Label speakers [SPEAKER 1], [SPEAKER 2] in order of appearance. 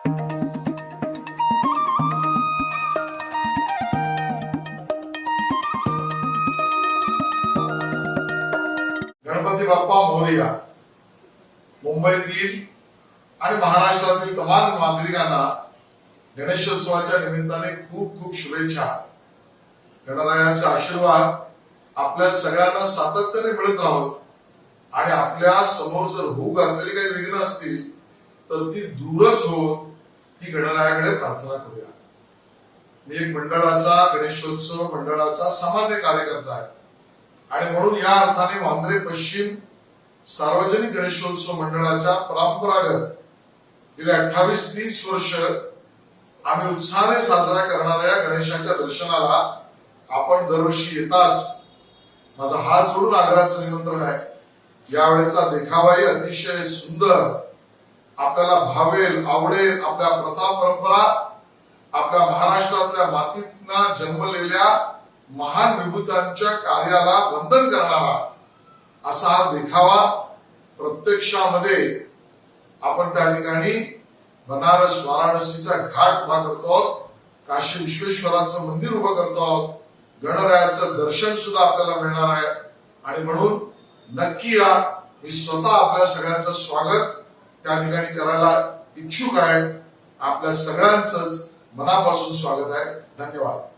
[SPEAKER 1] गणपती बाप्पा मोरया. मुंबईतील आणि महाराष्ट्रातील तमाम नागरिकांना गणेशोत्सवाच्या निमित्ताने खूप खूप शुभेच्छा. गणरायाचा आशीर्वाद आपल्या सगळ्यांना सातत्याने मिळत राहो आणि आपल्या समोर जर होऊ घातलेली काही विघ्न असतील तर ती दूरच होत ही गणरायाकडे प्रार्थना करूया. मी एक मंडळाचा, गणेशोत्सव मंडळाचा सामान्य कार्यकर्ता आहे आणि म्हणून या अर्थाने वांद्रे पश्चिम सार्वजनिक गणेशोत्सव मंडळाच्या परंपरागत गेल्या 28-30 वर्ष आम्ही उत्साहाने साजरा करणाऱ्या गणेशाच्या दर्शनाला आपण दरवर्षी येताच. माझा हात जोडून आग्रहाचं निमंत्रण आहे. यावेळेचा देखावाही अतिशय सुंदर, आपल्याला भावेल, आवडेल. आपल्या प्रथा परंपरा, आपल्या महाराष्ट्रातल्या मातीतनं जन्मलेल्या महान विभूतांच्या कार्याला वंदन करणारा असा हा देखावा प्रत्यक्षामध्ये आपण त्या ठिकाणी बनारस वाराणसीचा घाट उभा करतो, काशी विश्वेश्वराचं मंदिर उभं करतो, गणरायाचं दर्शन सुद्धा आपल्याला मिळणार आहे. आणि म्हणून नक्की या. मी स्वतः आपल्या सगळ्यांचं स्वागत त्या ठिकाणी करायला इच्छुक आहे. आपल्या सगळ्यांचंच मनापासून स्वागत आहे. धन्यवाद.